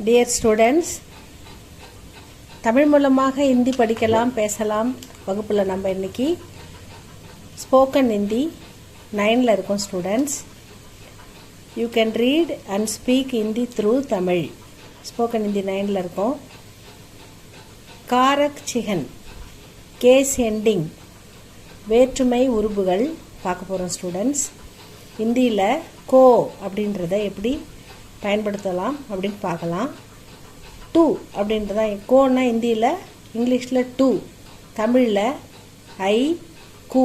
Dear students, Tamil மூலமாக ஹிந்தி படிக்கலாம் பேசலாம் வகுப்பில் நம்ம இன்றைக்கி ஸ்போக்கன் ஹிந்தி 9ல் இருக்கோம். Students, you can read and speak Hindi through Tamil. Spoken Hindi 9ல் இருக்கோம். காரக் சிகன், கேஸ் எண்டிங், வேற்றுமை உருபுகள் பார்க்க போகிறோம். ஸ்டூடெண்ட்ஸ், ஹிந்தியில் கோ அப்படின்றத எப்படி பயன்படுத்தலாம் அப்படின்னு பார்க்கலாம். டூ அப்படின்றத கோன்னா ஹிந்தியில், இங்கிலீஷில் டூ, தமிழில் ஐ கூ,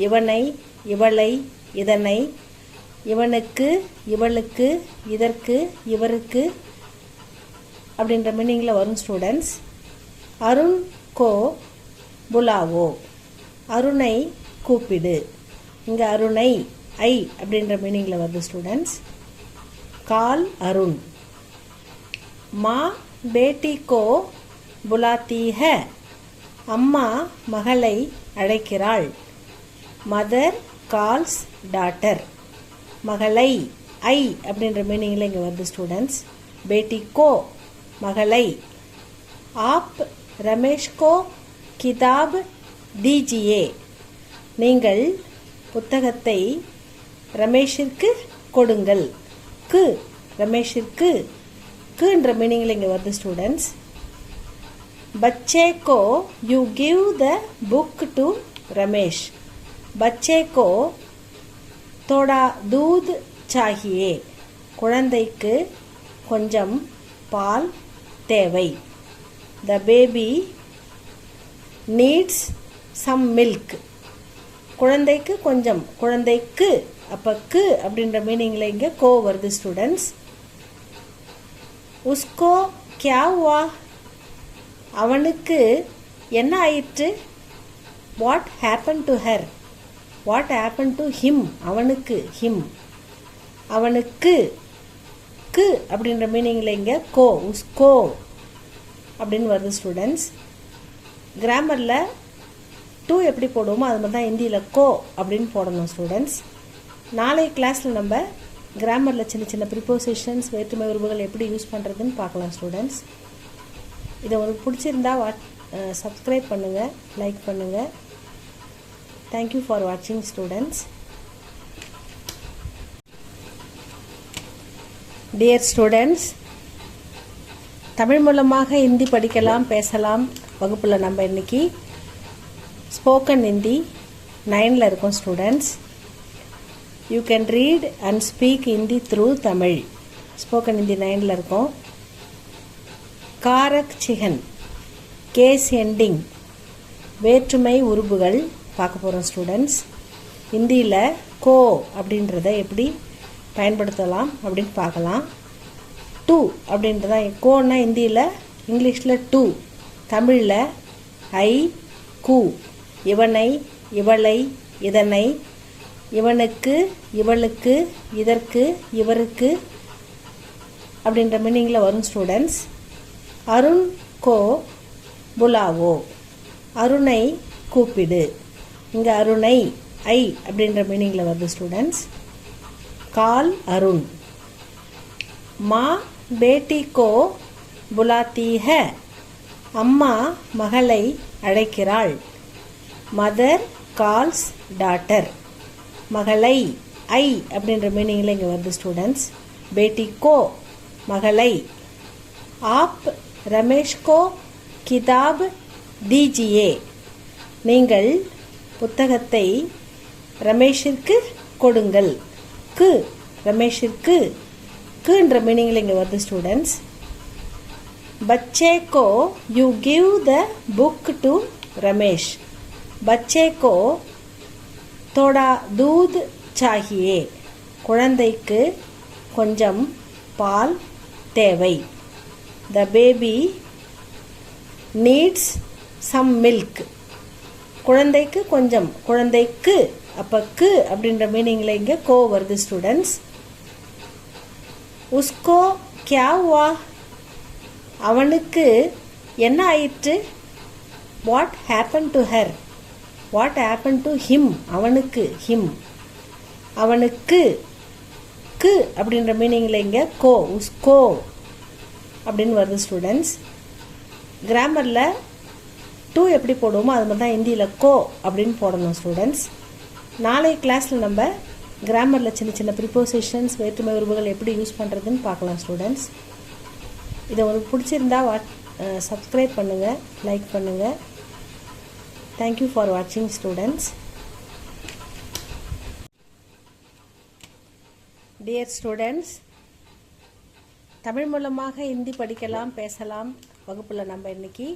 இவனை இவளை இதனை, இவனுக்கு இவளுக்கு இதற்கு இவருக்கு அப்படின்ற மீனிங்கில் வரும். ஸ்டூடெண்ட்ஸ், அருண் கோ புலாவோ, அருணை கூப்பிடு. இங்கே அருணை ஐ அப்படின்ற மீனிங்கில் வருது. ஸ்டூடெண்ட்ஸ், கால் அருண். माँ बेटी को बुलाती है, அம்மா மகளை அழைக்கிறாள். மதர் கால்ஸ் டாட்டர், மகளை ஐ அப்படின்ற மீனிங்கில் இங்கே வருது. ஸ்டூடெண்ட்ஸ், பேட்டி கோ மகளை. ஆப் ரமேஷ் கோ கிதாப் தீஜியே, நீங்கள் புத்தகத்தை ரமேஷிற்கு கொடுங்கள். கு ரமேஷிற்கு குன்ற மீனிங்கில் இங்கே வருது. ஸ்டூடெண்ட்ஸ், बच्चे को you give the book to Ramesh, बच्चे को थोड़ा दूध चाहिए, குழந்தைக்கு கொஞ்சம் பால் தேவை. The baby needs some milk, குழந்தைக்கு கொஞ்சம், குழந்தைக்கு அப்போ கு அப்படின்ற மீனிங்கில் இங்கே கோ வருது. ஸ்டூடெண்ட்ஸ், உஸ்கோ கியா ஹுவா, அவனுக்கு என்ன ஆயிற்று. What happen to her, what happen to him, அவனுக்கு ஹிம், அவனுக்கு கு அப்படின்ற மீனிங்கில் இங்கே கோ, உஸ்கோ அப்படின்னு வருது. ஸ்டூடெண்ட்ஸ், கிராமரில் டூ எப்படி போடுவோமோ அது மாதிரி தான் ஹிந்தியில் கோ அப்படின்னு போடணும். ஸ்டூடெண்ட்ஸ், நாளை கிளாஸில் நம்ம கிராமரில் சின்ன சின்ன ப்ரிப்போசிஷன்ஸ், வேற்றுமை உருவுகள் எப்படி யூஸ் பண்ணுறதுன்னு பார்க்கலாம். ஸ்டூடெண்ட்ஸ், இதை உங்களுக்கு பிடிச்சிருந்தா சப்ஸ்கிரைப் பண்ணுங்கள், லைக் பண்ணுங்கள். தேங்க்யூ ஃபார் வாட்சிங். ஸ்டூடெண்ட்ஸ், டியர் ஸ்டூடெண்ட்ஸ், தமிழ் மூலமாக ஹிந்தி படிக்கலாம் பேசலாம் வகுப்பில் நம்ம இன்றைக்கி ஸ்போக்கன் ஹிந்தி 9ல் இருக்கோம். Students, you can read and speak Hindi through Tamil. Spoken Hindi 9ல் இருக்கோம். காரக் சிகன், கேஸ் எண்டிங், வேற்றுமை உருபுகள் பார்க்க போகிறோம். ஸ்டூடெண்ட்ஸ், ஹிந்தியில் கோ அப்படின்றத எப்படி பயன்படுத்தலாம் அப்படின்னு பார்க்கலாம். டூ அப்படின்றத கோன்னா ஹிந்தியில், இங்கிலீஷில் டூ, தமிழில் ஐ கூ, இவனை இவளை இதனை, இவனுக்கு இவளுக்கு இதற்கு இவருக்கு அப்படின்ற மீனிங்கில் வரும். ஸ்டூடெண்ட்ஸ், அருண் கோ புலாவோ, அருணை கூப்பிடு. இங்கே அருணை ஐ அப்படின்ற மீனிங்கில் வருது. ஸ்டூடெண்ட்ஸ், கால் அருண். மா பேட்டி கோ புலாத்தி ஹை, அம்மா மகளை அழைக்கிறாள். மதர் கால்ஸ் டாட்டர், மகளை ஐ அப்படின்ற மீனிங்கில் இங்கே வருது. ஸ்டூடெண்ட்ஸ், பேட்டி கோ மகளை. ஆப் ரமேஷ் கோ கிதாப் தீஜியே, நீங்கள் புத்தகத்தை ரமேஷிற்கு கொடுங்கள். கு ரமேஷிற்கு குன்ற மீனிங்கில் இங்கே வருது. ஸ்டூடெண்ட்ஸ், बच्चे को you give the book to Ramesh, बच्चे को थोड़ा दूध चाहिए, குழந்தைக்கு கொஞ்சம் பால் தேவை. The baby needs some milk, குழந்தைக்கு கொஞ்சம், குழந்தைக்கு அப்போ கு அப்படின்ற மீனிங்கில் இங்கே கோ வருது. ஸ்டூடெண்ட்ஸ், உஸ்கோ கியா ஹுவா, அவனுக்கு என்ன ஆயிற்று. What happen to her, what happen to him, அவனுக்கு ஹிம், அவனுக்கு கு அப்படின்ற மீனிங்கில் இங்கே கோ, உஸ்கோ அப்படின்னு வருது ஸ்டூடெண்ட்ஸ். கிராமரில் டூ எப்படி போடுவோமோ அது மாதிரி தான் ஹிந்தியில் கோ அப்படின்னு போடணும் ஸ்டூடெண்ட்ஸ். நாளை கிளாஸில் நம்ம கிராமரில் சின்ன சின்ன ப்ரிப்போசிஷன்ஸ் வேற்றுமை உருவுகள் எப்படி யூஸ் பண்ணுறதுன்னு பார்க்கலாம் ஸ்டூடெண்ட்ஸ். இதை உங்களுக்கு பிடிச்சிருந்தா சப்ஸ்கிரைப் பண்ணுங்கள், லைக் பண்ணுங்கள். தேங்க்யூ ஃபார் வாட்சிங் ஸ்டூடெண்ட்ஸ். டியர் ஸ்டூடெண்ட்ஸ், தமிழ் மூலமாக ஹிந்தி படிக்கலாம் பேசலாம் வகுப்பில் நம்ம இன்னைக்கு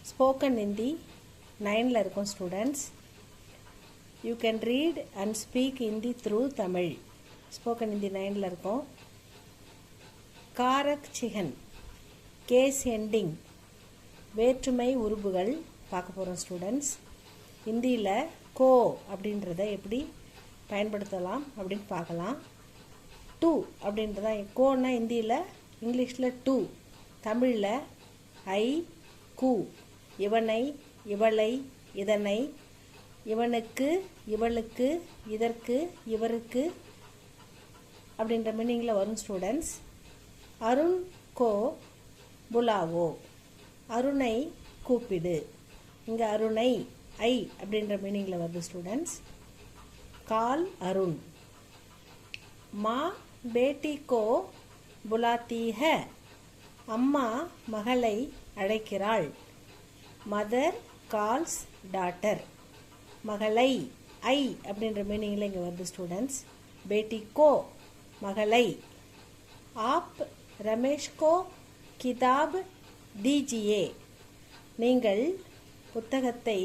ஸ்போக்கன் ஹிந்தி 9ல் இருக்கோம் students. You can read and speak Hindi through Tamil. Spoken Hindi 9ல் இருக்கோம். காரக் சிகன், கேஸ் எண்டிங், வேற்றுமை உருபுகள் பார்க்க போகிறோம் ஸ்டூடெண்ட்ஸ். ஹிந்தியில் கோ அப்படின்றத எப்படி பயன்படுத்தலாம் அப்படின்னு பார்க்கலாம். டூ அப்படின்றத கோன்னா ஹிந்தியில், இங்கிலீஷில் டூ, தமிழில் ஐ கூ, இவனை இவளை இதனை, இவனுக்கு இவளுக்கு இதற்கு இவருக்கு அப்படின்ற மீனிங்கில் வரும் ஸ்டூடெண்ட்ஸ். அருண் கோ புலாவோ, அருணை கூப்பிடு. இங்கே அருணை ஐ அப்படின்ற மீனிங்கில் வருது ஸ்டூடெண்ட்ஸ். கால் அருண். மா பேட்டி கோ புலாத்தி ஹை, அம்மா மகளை அழைக்கிறாள். மதர் கால்ஸ் டாட்டர், மகளை ஐ அப்படின்ற மீனிங்கில் இங்கே வருது ஸ்டூடெண்ட்ஸ். பேட்டி கோ மகளை. ஆப் ரமேஷ் கோ கிதாப் தீஜியே, நீங்கள் புத்தகத்தை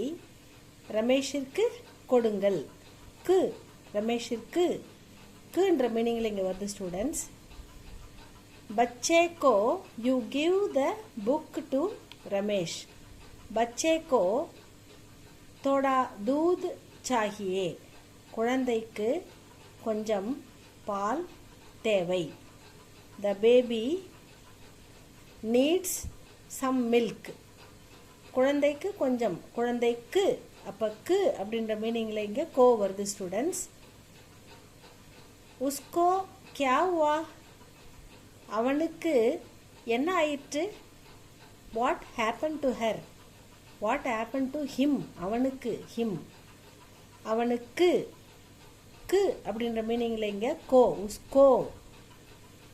ரமேஷிற்கு கொடுங்கள். கு ரமேஷிற்கு குன்ற மீனிங்கில் இங்கே வருது ஸ்டூடெண்ட்ஸ். பச்சே கோ you give the book to Ramesh, பச்சே கோ தோடா தூத் சாகியே, குழந்தைக்கு கொஞ்சம் பால் தேவை. The baby needs some milk, குழந்தைக்கு கொஞ்சம், குழந்தைக்கு அப்போ கு அப்படின்ற மீனிங்கில் இங்கே கோ வருது ஸ்டூடெண்ட்ஸ். உஸ்கோ கியா ஹுவா, அவனுக்கு என்ன ஆயிற்று. What happen to her, what happen to him, அவனுக்கு ஹிம், அவனுக்கு கு அப்படின்ற மீனிங்கில் இங்கே கோ, உஸ்கோ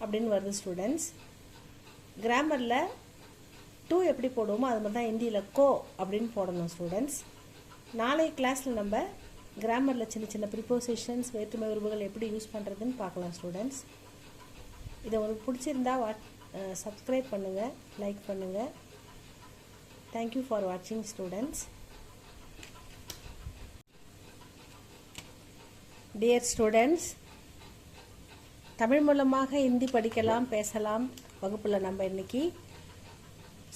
அப்படின்னு வருது ஸ்டூடெண்ட்ஸ். கிராமரில் டூ எப்படி போடுவோமோ அது மாதிரி தான் ஹிந்தியில் கோ அப்படின்னு போடணும் ஸ்டூடெண்ட்ஸ். நாளை கிளாஸில் நம்ம கிராமரில் சின்ன சின்ன ப்ரிப்போசிஷன்ஸ் வேற்றுமை உருவுகள் எப்படி யூஸ் பண்ணுறதுன்னு பார்க்கலாம் ஸ்டூடெண்ட்ஸ். இதை உங்களுக்கு பிடிச்சிருந்தா சப்ஸ்கிரைப் பண்ணுங்கள், லைக் பண்ணுங்கள். தேங்க்யூ ஃபார் வாட்சிங் ஸ்டூடெண்ட்ஸ். டியர் ஸ்டூடெண்ட்ஸ், தமிழ் மூலமாக ஹிந்தி படிக்கலாம் பேசலாம் வகுப்பில் நம்ம இன்னைக்கு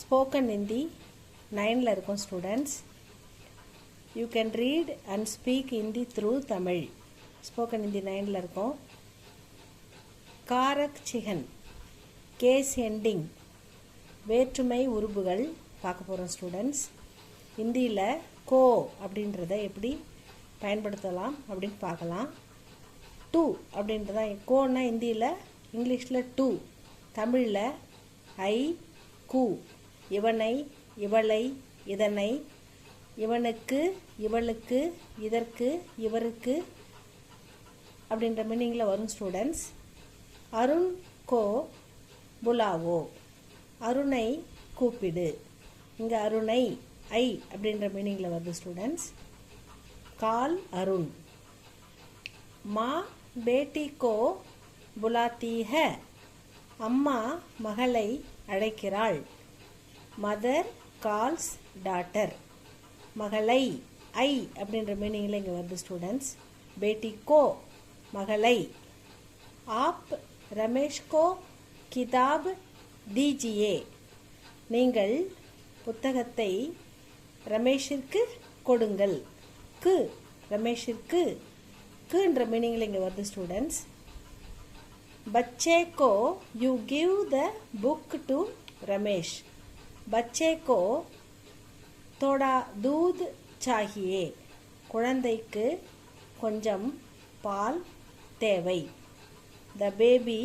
ஸ்போக்கன் ஹிந்தி 9ல் இருக்கோம் students. You can read and speak Hindi through Tamil. Spoken Hindi 9ல் இருக்கோம். காரக் சிகன், கேஸ் எண்டிங், வேற்றுமை உருபுகள் பார்க்க போகிறோம் ஸ்டூடெண்ட்ஸ். ஹிந்தியில் கோ அப்படின்றத எப்படி பயன்படுத்தலாம் அப்படின்னு பார்க்கலாம். டூ அப்படின்றத கோன்னா ஹிந்தியில், இங்கிலீஷில் டூ, தமிழில் ஐ கூ, இவனை இவளை இதனை, இவனுக்கு இவளுக்கு இதற்கு இவருக்கு அப்படின்ற மீனிங்கில் வரும் ஸ்டூடெண்ட்ஸ். அருண் கோ புலாவோ, அருணை கூப்பிடு. இங்கே அருணை ஐ அப்படின்ற மீனிங்கில் வருது ஸ்டூடெண்ட்ஸ். கால் அருண். மா பேட்டி கோ புலாத்தி ஹை, அம்மா மகளை அழைக்கிறாள். மதர் கால்ஸ் டாட்டர், மகளை ஐ அப்படின்ற மீனிங்கில் இங்கே வருது ஸ்டூடெண்ட்ஸ். பேட்டி கோ மகளை. ஆப் ரமேஷ் கோ கிதாப் தீஜியே, நீங்கள் புத்தகத்தை ரமேஷிற்கு கொடுங்கள். கு ரமேஷிற்கு குன்ற மீனிங்கில் இங்கே வருது ஸ்டூடெண்ட்ஸ். बच्चे को you give the book to Ramesh, बच्चे को थोड़ा दूध चाहिए, குழந்தைக்கு கொஞ்சம் பால் தேவை. The baby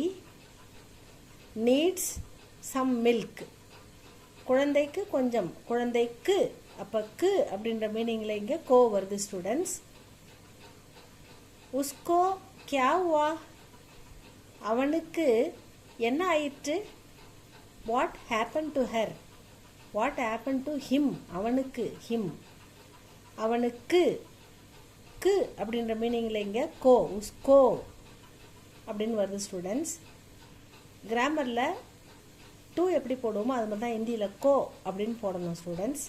needs some milk. குழந்தைக்கு கொஞ்சம், குழந்தைக்கு, அப்போ க்கு அப்படின்ற மீனிங்கில் இங்கே கோ வருது ஸ்டூடெண்ட்ஸ். உஸ்கோ கியா ஹுவா, அவனுக்கு என்ன ஆயிற்று. What happen to her, what happen to him, அவனுக்கு, ஹிம். அவனுக்கு க்கு அப்படின்ற மீனிங்கில் இங்கே கோ, உஸ்கோ அப்படின்னு வருது ஸ்டூடெண்ட்ஸ். கிராமரில் டூ எப்படி போடுவோமோ அது மாதிரி தான் ஹிந்தியில் கோ அப்படின்னு போடணும் ஸ்டூடெண்ட்ஸ்.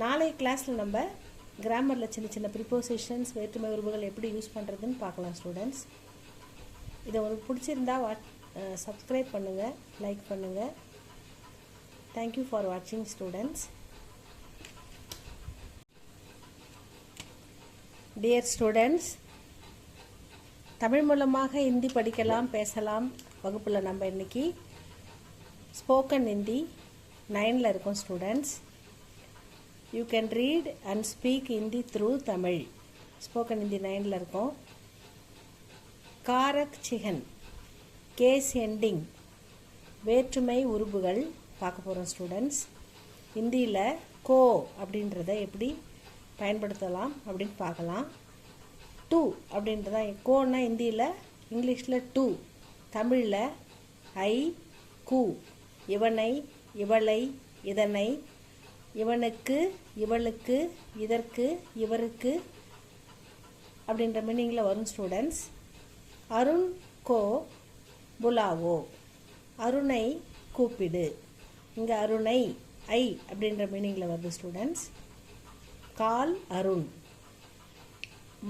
நாளை கிளாஸில் நம்ம கிராமரில் சின்ன சின்ன ப்ரிப்போசிஷன்ஸ், வேற்றுமை உறவுகள் எப்படி யூஸ் பண்ணுறதுன்னு பார்க்கலாம் ஸ்டூடெண்ட்ஸ். இதை உங்களுக்கு பிடிச்சிருந்தா சப்ஸ்கிரைப் பண்ணுங்கள், லைக் பண்ணுங்கள். தேங்க்யூ ஃபார் வாட்சிங் ஸ்டூடெண்ட்ஸ். டியர் ஸ்டூடெண்ட்ஸ், தமிழ் மூலமாக ஹிந்தி படிக்கலாம், பேசலாம் வகுப்பில் நம்ம இன்னைக்கு ஸ்போக்கன் ஹிந்தி 9ல் இருக்கோம் students. You can read and speak Hindi through Tamil. Spoken Hindi 9ல் இருக்கோம். காரக் சிகன், கேஸ் எண்டிங், வேற்றுமை உருபுகள் பார்க்க போகிறோம் ஸ்டூடெண்ட்ஸ். ஹிந்தியில் கோ அப்படின்றத எப்படி பயன்படுத்தலாம் அப்படின்னு பார்க்கலாம். டூ அப்படின்றத, கோன்னா ஹிந்தியில், இங்கிலீஷில் டூ, தமிழில் ஐ, கூ. இவனை, இவளை, இதனை, இவனுக்கு, இவளுக்கு, இதற்கு, இவருக்கு அப்படின்ற மீனிங்கில் வரும் ஸ்டூடெண்ட்ஸ். அருண் கோ புலாவோ, அருணை கூப்பிடு. இங்கே அருணை ஐ அப்படின்ற மீனிங்கில் வருது ஸ்டூடெண்ட்ஸ். கால் அருண்.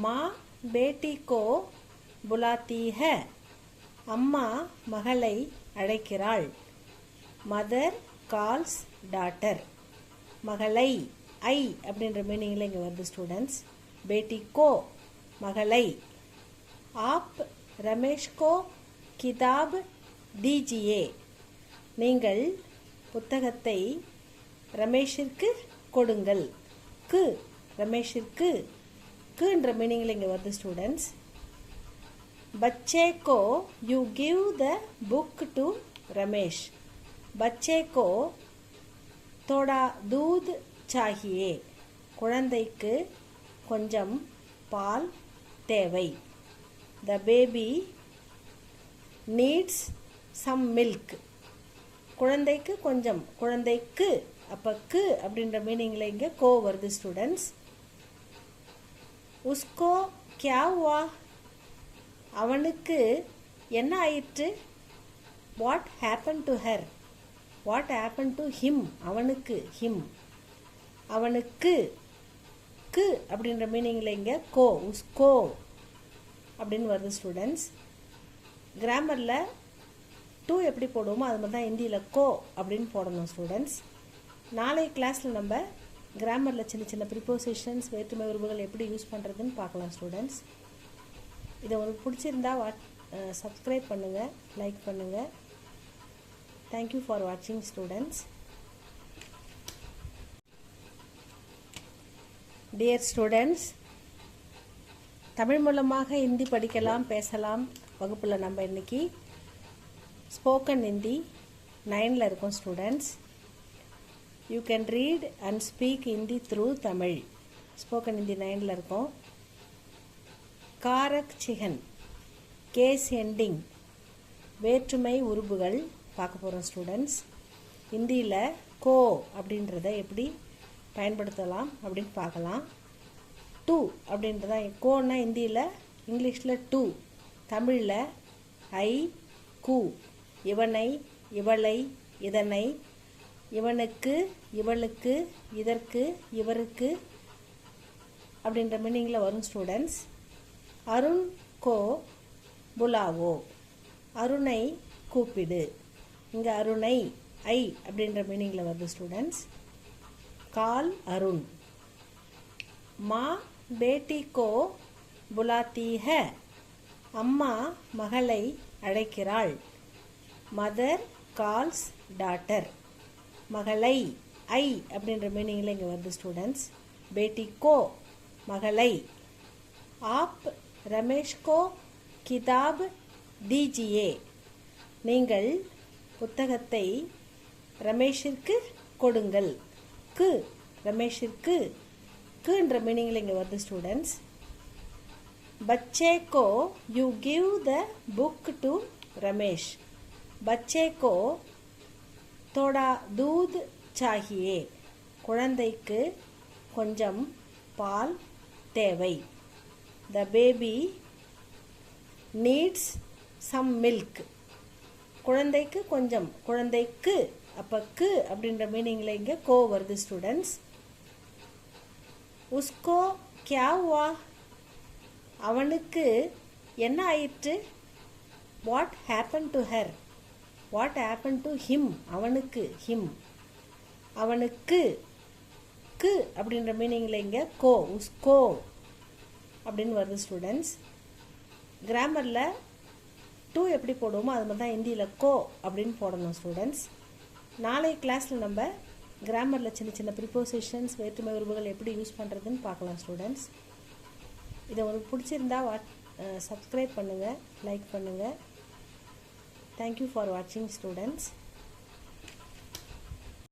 மா பேட்டி கோ புலாத்தி ஹை, அம்மா மகளை அழைக்கிறாள். மதர் கால்ஸ் டாட்டர், மகளை ஐ அப்படின்ற மீனிங்கில் இங்கே வருது ஸ்டூடெண்ட்ஸ். பேட்டி கோ மகளை. ஆப் ரமேஷ் கோ கிதாப் தீஜியே, நீங்கள் புத்தகத்தை ரமேஷிற்கு கொடுங்கள். க்கு ரமேஷிற்கு, க்குன்ற மீனிங்கில் இங்கே வருது ஸ்டூடெண்ட்ஸ். बच्चे को you give the book to Ramesh, बच्चे को थोड़ा दूध चाहिए, குழந்தைக்கு கொஞ்சம் பால் தேவை. The baby needs some milk, குழந்தைக்கு கொஞ்சம், குழந்தைக்கு, அப்போ க்கு அப்படின்ற மீனிங்கில் இங்கே கோ வருது ஸ்டூடெண்ட்ஸ். உஸ்கோ கியா ஹுவா, அவனுக்கு என்ன ஆயிற்று. What happen to her, what happen to him, அவனுக்கு, ஹிம். அவனுக்கு க்கு அப்படின்ற மீனிங்கில் இங்கே கோ, உஸ்கோ அப்படின்னு வருது ஸ்டூடெண்ட்ஸ். கிராமரில் டூ எப்படி போடுவோமோ அது மாதிரி தான் ஹிந்தியில் கோ அப்படின்னு போடணும் ஸ்டூடெண்ட்ஸ். நாளை கிளாஸில் நம்ம கிராமரில் சின்ன சின்ன ப்ரிப்போசிஷன்ஸ், வேற்றுமை உறவுகள் எப்படி யூஸ் பண்ணுறதுன்னு பார்க்கலாம் ஸ்டூடெண்ட்ஸ். இதை உங்களுக்கு பிடிச்சிருந்தா சப்ஸ்கிரைப் பண்ணுங்கள், லைக் பண்ணுங்கள். தேங்க்யூ ஃபார் வாட்சிங் ஸ்டூடெண்ட்ஸ். டியர் ஸ்டூடெண்ட்ஸ், தமிழ் மூலமாக ஹிந்தி படிக்கலாம், பேசலாம் வகுப்பில் நம்ம இன்னைக்கு ஸ்போக்கன் ஹிந்தி 9ல் இருக்கோம் students. You can read and speak Hindi through Tamil. Spoken Hindi 9ல் இருக்கோம். காரக் சிகன், கேஸ் எண்டிங், வேற்றுமை உருபுகள் பார்க்க போகிறோம் ஸ்டூடெண்ட்ஸ். ஹிந்தியில் கோ அப்படின்றத எப்படி பயன்படுத்தலாம் அப்படின்னு பார்க்கலாம். டூ அப்படின்றத, கோன்னா ஹிந்தியில், இங்கிலீஷில் டூ, தமிழில் ஐ, கூ. இவனை, இவளை, இதனை, இவனுக்கு, இவளுக்கு, இதற்கு, இவருக்கு அப்படின்ற மீனிங்கில் வரும் ஸ்டூடெண்ட்ஸ். அருண் கோ புலாவோ, அருணை கூப்பிடு. இங்கே அருணை ஐ அப்படின்ற மீனிங்கில் வருது ஸ்டூடெண்ட்ஸ். கால் அருண். மா பேட்டி கோ புலாத்தி ஹை, அம்மா மகளை அழைக்கிறாள். மதர் கால்ஸ் டாட்டர், மகளை ஐ அப்படின்ற மீனிங்கில் இங்கே வருது ஸ்டூடெண்ட்ஸ். பேட்டி கோ மகளை. ஆப் ரமேஷ் கோ கிதாப் தீஜியே, நீங்கள் புத்தகத்தை ரமேஷிற்கு கொடுங்கள். க்கு ரமேஷிற்கு க்குன்ற மீனிங்கில் இங்கே வருது ஸ்டூடெண்ட்ஸ். बच्चे को you give the book to Ramesh. बच्चे को थोड़ा दूध चाहिए. குழந்தைக்கு கொஞ்சம் பால் தேவை. The baby needs some milk. குழந்தைக்கு கொஞ்சம், குழந்தைக்கு அப்போ க்கு அப்படின்ற மீனிங்கில் இங்கே கோ வருது ஸ்டூடெண்ட்ஸ். உஸ்கோ क्या हुआ? அவனுக்கு என்ன ஆயிற்று? What happen to her? What happen to him? அவனுக்கு ஹிம். அவனுக்கு க்கு அப்படின்ற மீனிங்கில் இங்கே கோ உஸ்கோ அப்படின்னு வருது ஸ்டூடெண்ட்ஸ். கிராமரில் டூ எப்படி போடுவோமோ அது மாதிரி தான் ஹிந்தியில் கோ அப்படின்னு போடணும் ஸ்டூடெண்ட்ஸ். நாளை கிளாஸில் நம்ம கிராமரில் சின்ன சின்ன ப்ரிப்போசிஷன்ஸ் வேற்றுமை உறவுகள் எப்படி யூஸ் பண்ணுறதுன்னு பார்க்கலாம் ஸ்டூடெண்ட்ஸ். இதை உங்களுக்கு பிடிச்சிருந்தா சப்ஸ்கிரைப் பண்ணுங்கள், லைக் பண்ணுங்கள். தேங்க்யூ ஃபார் வாட்சிங் ஸ்டூடெண்ட்ஸ்.